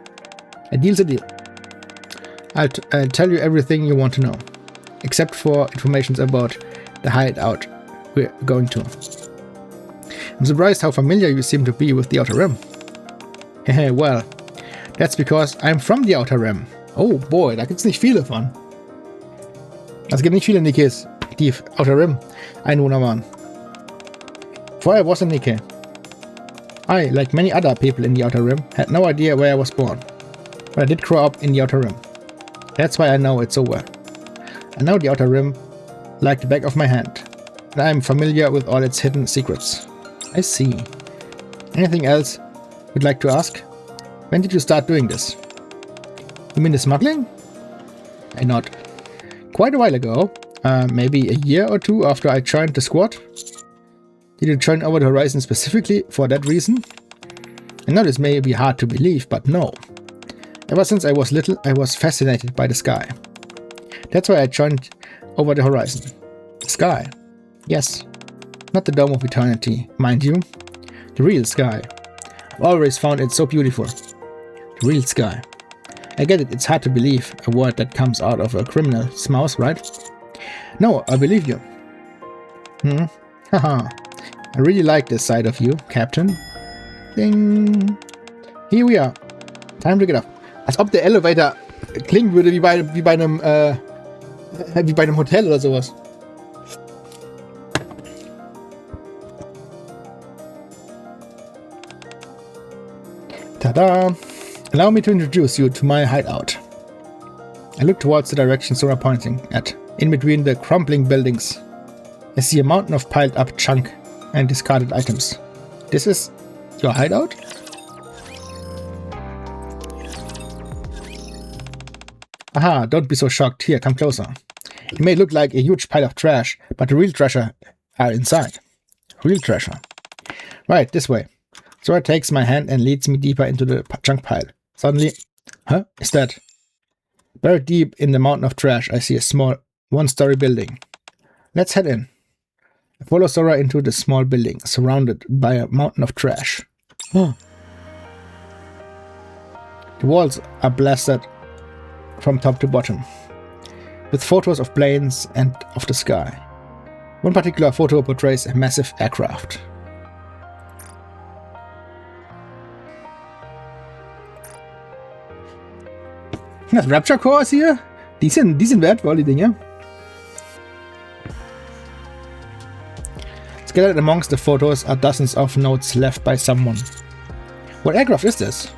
A deal's a deal. I'll tell you everything you want to know, except for information about the hideout we're going to. I'm surprised how familiar you seem to be with the Outer Rim. Well, that's because I'm from the Outer Rim. Oh boy, da gibt's nicht viele von. Es gibt nicht viele Nikkes, die Outer Rim Einwohner waren. Before I was a Nikke, I, like many other people in the Outer Rim, had no idea where I was born. But I did grow up in the Outer Rim. That's why I know it so well. I know the Outer Rim like the back of my hand, and I am familiar with all its hidden secrets. I see. Anything else you'd like to ask? When did you start doing this? You mean the smuggling? I nod. Quite a while ago, maybe a year or two after I joined the squad. Did you join Over the Horizon specifically for that reason? I know this may be hard to believe, but no. Ever since I was little, I was fascinated by the sky. That's why I joined Over the Horizon. The sky. Yes. Not the Dome of Eternity, mind you. The real sky. I've always found it so beautiful. The real sky. I get it, it's hard to believe a word that comes out of a criminal's mouth, right? No, I believe you. Haha. I really like this side of you, Captain. Ding. Here we are. Time to get up. Als ob der Elevator klingen würde wie bei einem Hotel oder sowas. Tada! Allow me to introduce you to my hideout. I look towards the direction Sora pointing at. In between the crumbling buildings, I see a mountain of piled up junk and discarded items. This is your hideout? Aha, don't be so shocked. Here, come closer. It may look like a huge pile of trash, but the real treasure are inside. Real treasure. Right, this way. Sora takes my hand and leads me deeper into the junk pile. Suddenly, is that? Buried deep in the mountain of trash, I see a small one-story building. Let's head in. I follow Sora into the small building, surrounded by a mountain of trash. The walls are blasted from top to bottom, with photos of planes and of the sky. One particular photo portrays a massive aircraft. Das Rapture Cores hier, die sind wertvoll, die Dinge. Scattered amongst the photos are dozens of notes left by someone. What aircraft is this?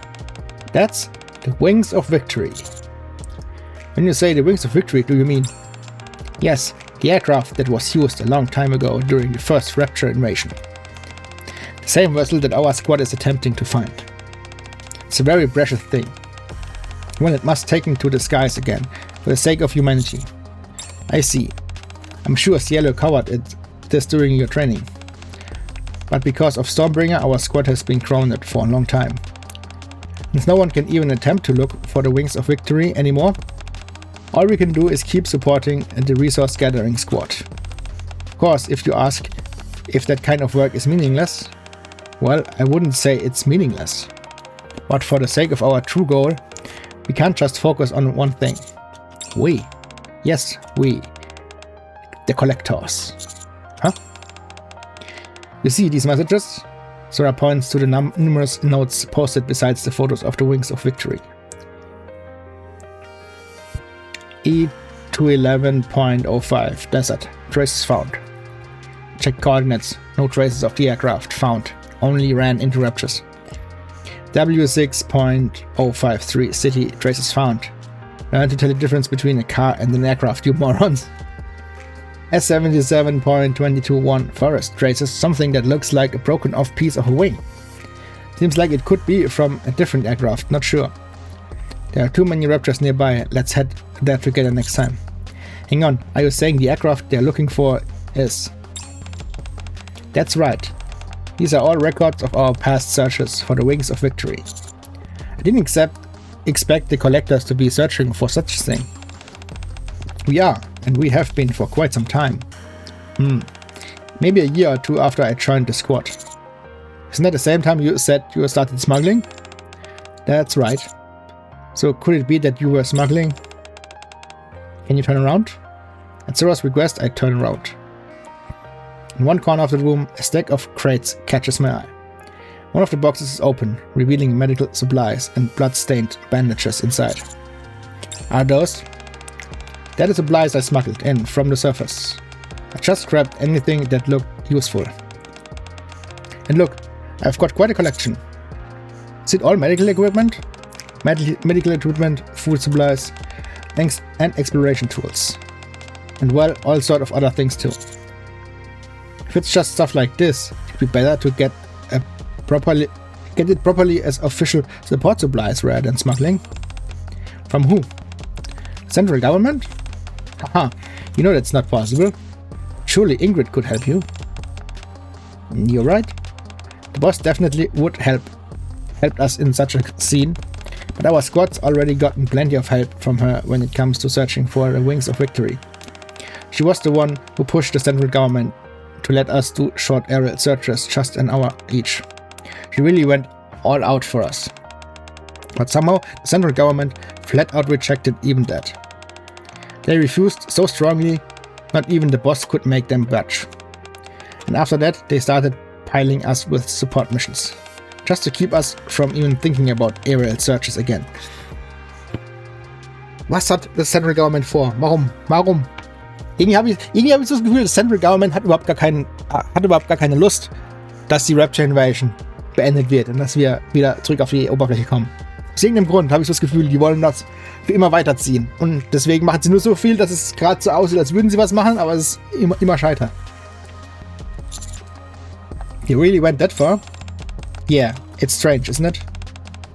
That's the Wings of Victory. When you say the Wings of Victory, do you mean? Yes, the aircraft that was used a long time ago during the first Rapture invasion. The same vessel that our squad is attempting to find. It's a very precious thing. Well, it must take to the skies again, for the sake of humanity. I see. I'm sure Cielo covered this during your training. But because of Stormbringer, our squad has been grounded for a long time. Since no one can even attempt to look for the Wings of Victory anymore, all we can do is keep supporting the resource gathering squad. Of course, if you ask if that kind of work is meaningless, well, I wouldn't say it's meaningless. But for the sake of our true goal, we can't just focus on one thing. We. Yes, we. The collectors. You see these messages? Sora points to the numerous notes posted besides the photos of the Wings of Victory. E211.05 Desert. Traces found. Check coordinates. No traces of the aircraft found. Only ran into raptures. W6.053 City. Traces found. Learn to tell the difference between a car and an aircraft, you morons. S77.221 Forest. Traces something that looks like a broken off piece of a wing. Seems like it could be from a different aircraft, not sure. There are too many raptors nearby, let's head there together next time. Hang on, are you saying the aircraft they're looking for is... That's right. These are all records of our past searches for the Wings of Victory. I didn't expect the collectors to be searching for such a thing. We are, and we have been for quite some time. Maybe a year or two after I joined the squad. Isn't that the same time you said you started smuggling? That's right. So could it be that you were smuggling? Can you turn around? At Sora's request, I turn around. In one corner of the room, a stack of crates catches my eye. One of the boxes is open, revealing medical supplies and blood-stained bandages inside. Are those? That is supplies I smuggled in from the surface. I just grabbed anything that looked useful. And look, I've got quite a collection. Is it all medical equipment? Medical equipment, food supplies, and exploration tools. And well, all sort of other things too. If it's just stuff like this, it'd be better to get it properly as official support supplies rather than smuggling. From who? Central government? Haha, you know that's not possible. Surely Ingrid could help you. You're right. The boss definitely would helped us in such a scene, but our squad's already gotten plenty of help from her when it comes to searching for the Wings of Victory. She was the one who pushed the central government to let us do short aerial searches just an hour each. She really went all out for us. But somehow the central government flat out rejected even that. They refused so strongly, not even the boss could make them budge. And after that they started piling us with support missions, just to keep us from even thinking about aerial searches again. Was hat das Central Government vor? Warum? Irgendwie habe ich so das Gefühl, das Central Government hat überhaupt gar keine Lust, dass die Rapture Invasion beendet wird und dass wir wieder zurück auf die Oberfläche kommen. Aus irgendeinem Grund habe ich so das Gefühl, die wollen das für immer weiterziehen. Und deswegen machen sie nur so viel, dass es gerade so aussieht, als würden sie was machen, aber es ist immer scheitert. You really went that far? Yeah, it's strange, isn't it?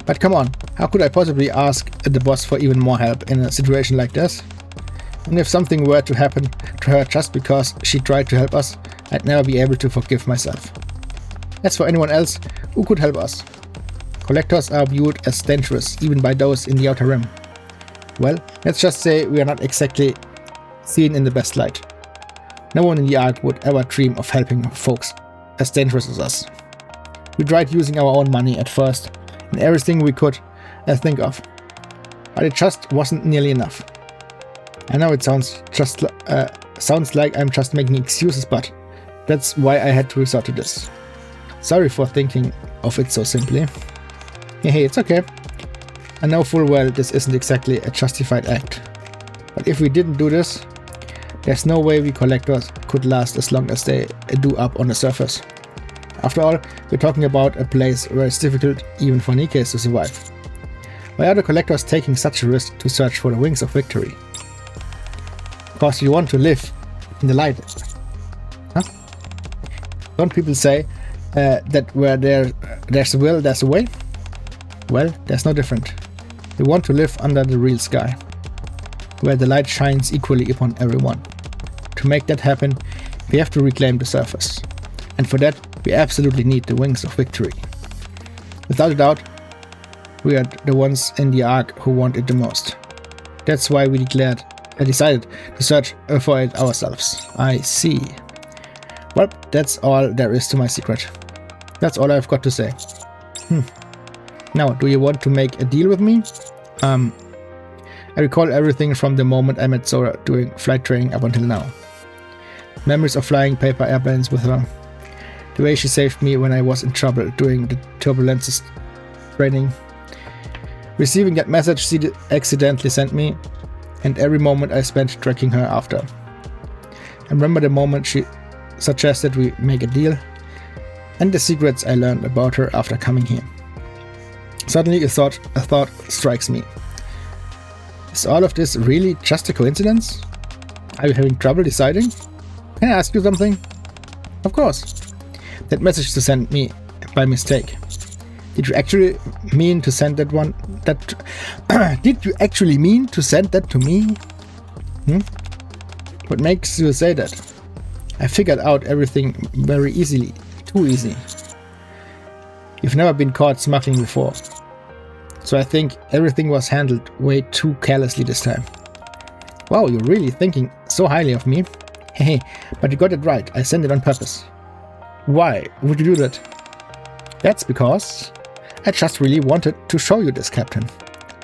But come on, how could I possibly ask the boss for even more help in a situation like this? And if something were to happen to her just because she tried to help us, I'd never be able to forgive myself. As for anyone else who could help us, collectors are viewed as dangerous even by those in the Outer Rim. Well, let's just say we are not exactly seen in the best light. No one in the Ark would ever dream of helping folks as dangerous as us. We tried using our own money at first and everything we could think of, but it just wasn't nearly enough. I know it sounds like I'm just making excuses, but that's why I had to resort to this. Sorry for thinking of it so simply. Hey, it's okay. I know full well this isn't exactly a justified act. But if we didn't do this, there's no way we collectors could last as long as they do up on the surface. After all, we're talking about a place where it's difficult even for Nikke to survive. Why are the collectors taking such a risk to search for the Wings of Victory? Because you want to live in the light. Huh? Don't people say that where there's a will, there's a way? Well, there's no different. We want to live under the real sky, where the light shines equally upon everyone. To make that happen, we have to reclaim the surface. And for that, we absolutely need the Wings of Victory. Without a doubt, we are the ones in the Ark who want it the most. That's why we decided to search for it ourselves. I see. Well, that's all there is to my secret. That's all I've got to say. Now, do you want to make a deal with me? I recall everything from the moment I met Zora doing flight training up until now. Memories of flying paper airplanes with her. The way she saved me when I was in trouble during the turbulences training. Receiving that message she accidentally sent me, and every moment I spent tracking her after. I remember the moment she suggested we make a deal, and the secrets I learned about her after coming here. Suddenly a thought strikes me. Is all of this really just a coincidence? Are you having trouble deciding? Can I ask you something? Of course. That message to send me by mistake. Did you actually mean to send that one? Did you actually mean to send that to me? What makes you say that? I figured out everything very easily. Too easy. You've never been caught smuggling before. So I think everything was handled way too carelessly this time. Wow, you're really thinking so highly of me. Hey, but you got it right. I sent it on purpose. Why would you do that? That's because I just really wanted to show you this, Captain.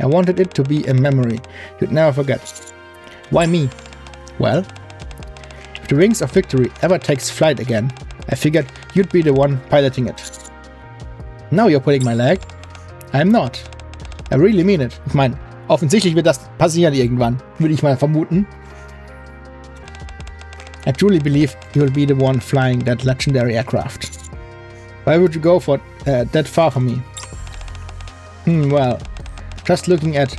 I wanted it to be a memory you'd never forget. Why me? Well, if the Wings of Victory ever takes flight again, I figured you'd be the one piloting it. Now you're pulling my leg. I'm not. I really mean it. Ich meine, offensichtlich wird das passieren irgendwann, würde ich mal vermuten. I truly believe you'll be the one flying that legendary aircraft. Why would you go for that far from me? Well, just looking at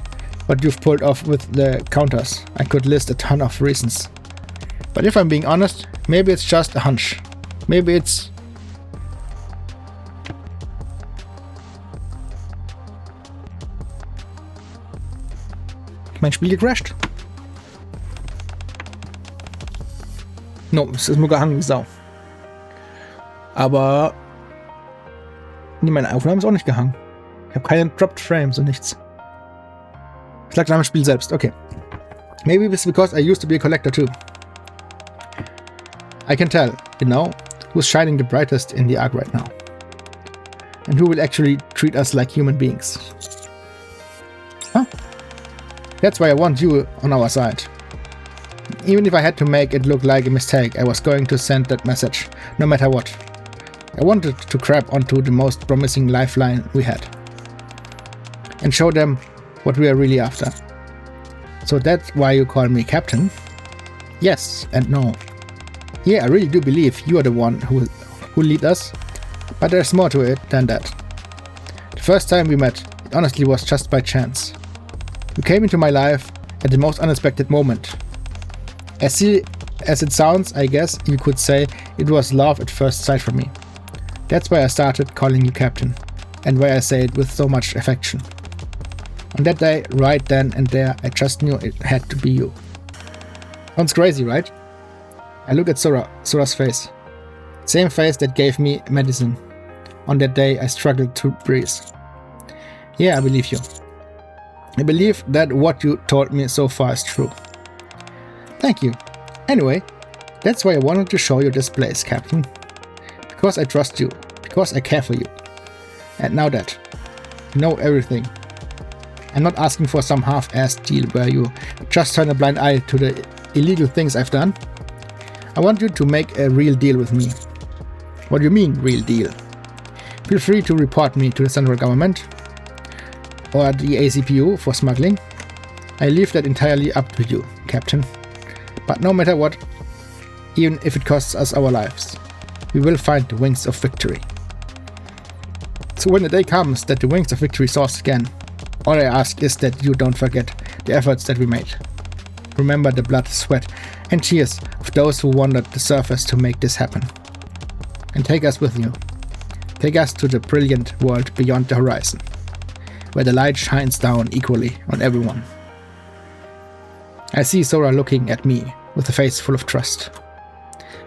what you've pulled off with the counters, I could list a ton of reasons. But if I'm being honest, maybe it's just a hunch. Maybe it's... Mein Spiel gecrashed? No, es ist nur gehangen wie Sau. Aber nee, meine Aufnahme ist auch nicht gehangen. Ich habe keine Dropped Frames und nichts. Es lag am Spiel selbst, okay. Maybe it's because I used to be a collector too. I can tell, you know, who's shining the brightest in the arc right now. And who will actually treat us like human beings. Huh? That's why I want you on our side. Even if I had to make it look like a mistake, I was going to send that message, no matter what. I wanted to grab onto the most promising lifeline we had. And show them what we are really after. So that's why you call me Captain? Yes and no. Yeah, I really do believe you are the one who lead us, but there's more to it than that. The first time we met, it honestly was just by chance. You came into my life at the most unexpected moment. As silly as it sounds, I guess you could say it was love at first sight for me. That's why I started calling you Captain, and why I say it with so much affection. On that day, right then and there, I just knew it had to be you. Sounds crazy, right? I look at Sora's face. Same face that gave me medicine. On that day, I struggled to breathe. Yeah, I believe you. I believe that what you told me so far is true. Thank you. Anyway, that's why I wanted to show you this place, Captain. Because I trust you. Because I care for you. And now that you know everything, I'm not asking for some half-assed deal where you just turn a blind eye to the illegal things I've done. I want you to make a real deal with me. What do you mean, real deal? Feel free to report me to the central government or the ACPU for smuggling. I leave that entirely up to you, Captain. But no matter what, even if it costs us our lives, we will find the wings of victory. So when the day comes that the wings of victory soars again, all I ask is that you don't forget the efforts that we made. Remember the blood, sweat, and tears of those who wandered the surface to make this happen. And take us with you. Take us to the brilliant world beyond the horizon, where the light shines down equally on everyone. I see Sora looking at me with a face full of trust.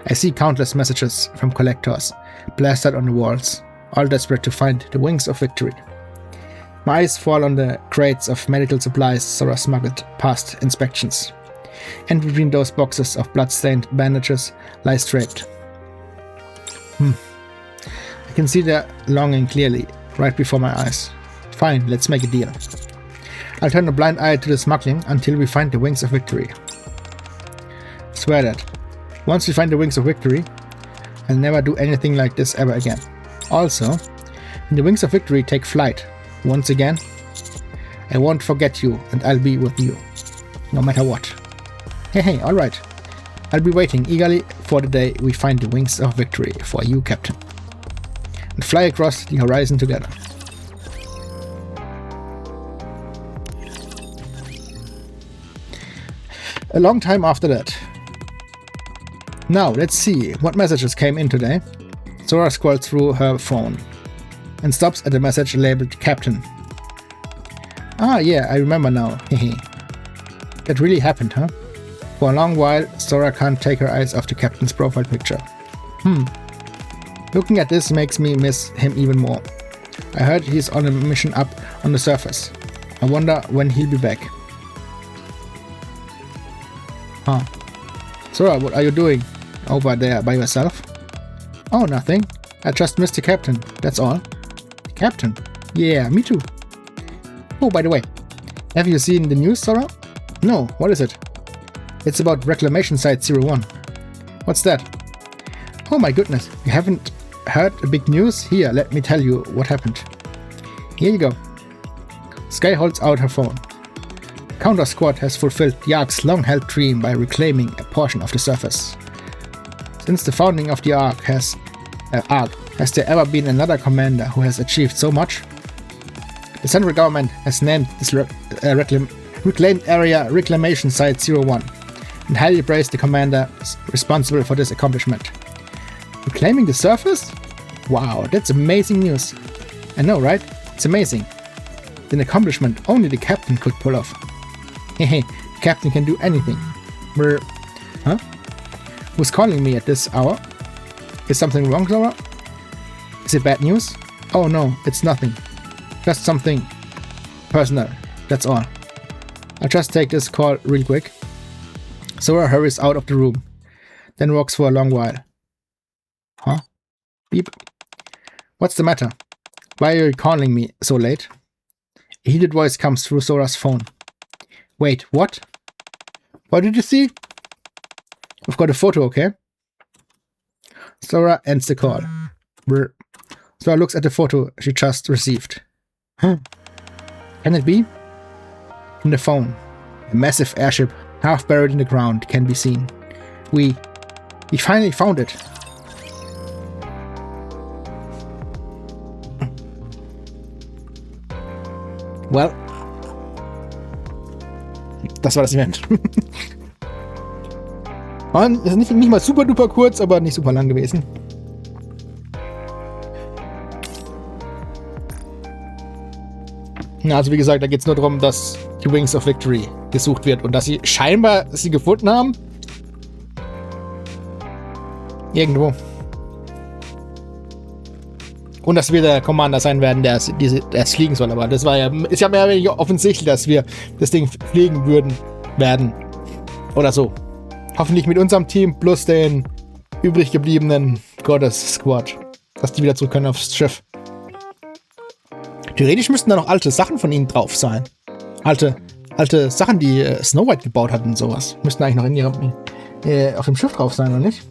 I see countless messages from collectors plastered on the walls, all desperate to find the wings of victory. My eyes fall on the crates of medical supplies Sora smuggled past inspections, and between those boxes of blood-stained bandages lies draped. I can see their longing clearly, right before my eyes. Fine, let's make a deal. I'll turn a blind eye to the smuggling until we find the wings of victory. Swear that. Once we find the wings of victory, I'll never do anything like this ever again. Also, when the wings of victory take flight, once again, I won't forget you and I'll be with you, no matter what. Hey, alright. I'll be waiting eagerly for the day we find the wings of victory for you, Captain. And fly across the horizon together. A long time after that. Now, let's see what messages came in today. Sora scrolls through her phone and stops at a message labeled Captain. Ah, yeah, I remember now. Hehe. That really happened, huh? For a long while, Sora can't take her eyes off the Captain's profile picture. Looking at this makes me miss him even more. I heard he's on a mission up on the surface. I wonder when he'll be back. Huh. Sora, what are you doing over there by yourself? Oh, nothing. I just missed the Captain, that's all. The Captain? Yeah, me too. Oh, by the way, have you seen the news, Sora? No, what is it? It's about Reclamation Site 01. What's that? Oh my goodness, you haven't heard the big news? Here, let me tell you what happened. Here you go. Sky holds out her phone. The Counter Squad has fulfilled the Ark's long-held dream by reclaiming a portion of the surface. Since the founding of the Ark, has there ever been another commander who has achieved so much? The central government has named this reclaimed area Reclamation Site 01 and highly praised the commander responsible for this accomplishment. Reclaiming the surface? Wow, that's amazing news. I know, right? It's amazing. An accomplishment only the Captain could pull off. Hehe, Captain can do anything. Brr. Huh? Who's calling me at this hour? Is something wrong, Zora? Is it bad news? Oh no, it's nothing. Just something personal, that's all. I'll just take this call real quick. Zora hurries out of the room, then walks for a long while. Huh? Beep. What's the matter? Why are you calling me so late? A heated voice comes through Zora's phone. Wait, what? What did you see? I've got a photo, okay? Zora ends the call. Brr. Zora looks at the photo she just received. Huh? Can it be? From the phone, a massive airship, half buried in the ground, can be seen. We finally found it. Well, das war das Event. Und ist nicht mal super duper kurz, aber nicht super lang gewesen. Ja, also wie gesagt, da geht es nur darum, dass die Wings of Victory gesucht wird und dass sie scheinbar sie gefunden haben. Irgendwo. Und dass wir der Commander sein werden, der es fliegen soll. Aber das war ja, ist ja mehr oder weniger offensichtlich, dass wir das Ding fliegen werden. Oder so. Hoffentlich mit unserem Team plus den übrig gebliebenen Goddess Squad. Dass die wieder zurück können aufs Schiff. Theoretisch müssten da noch alte Sachen von ihnen drauf sein. Alte Sachen, die Snow White gebaut hat und sowas. Müssten eigentlich noch in ihrem auf dem Schiff drauf sein, oder nicht?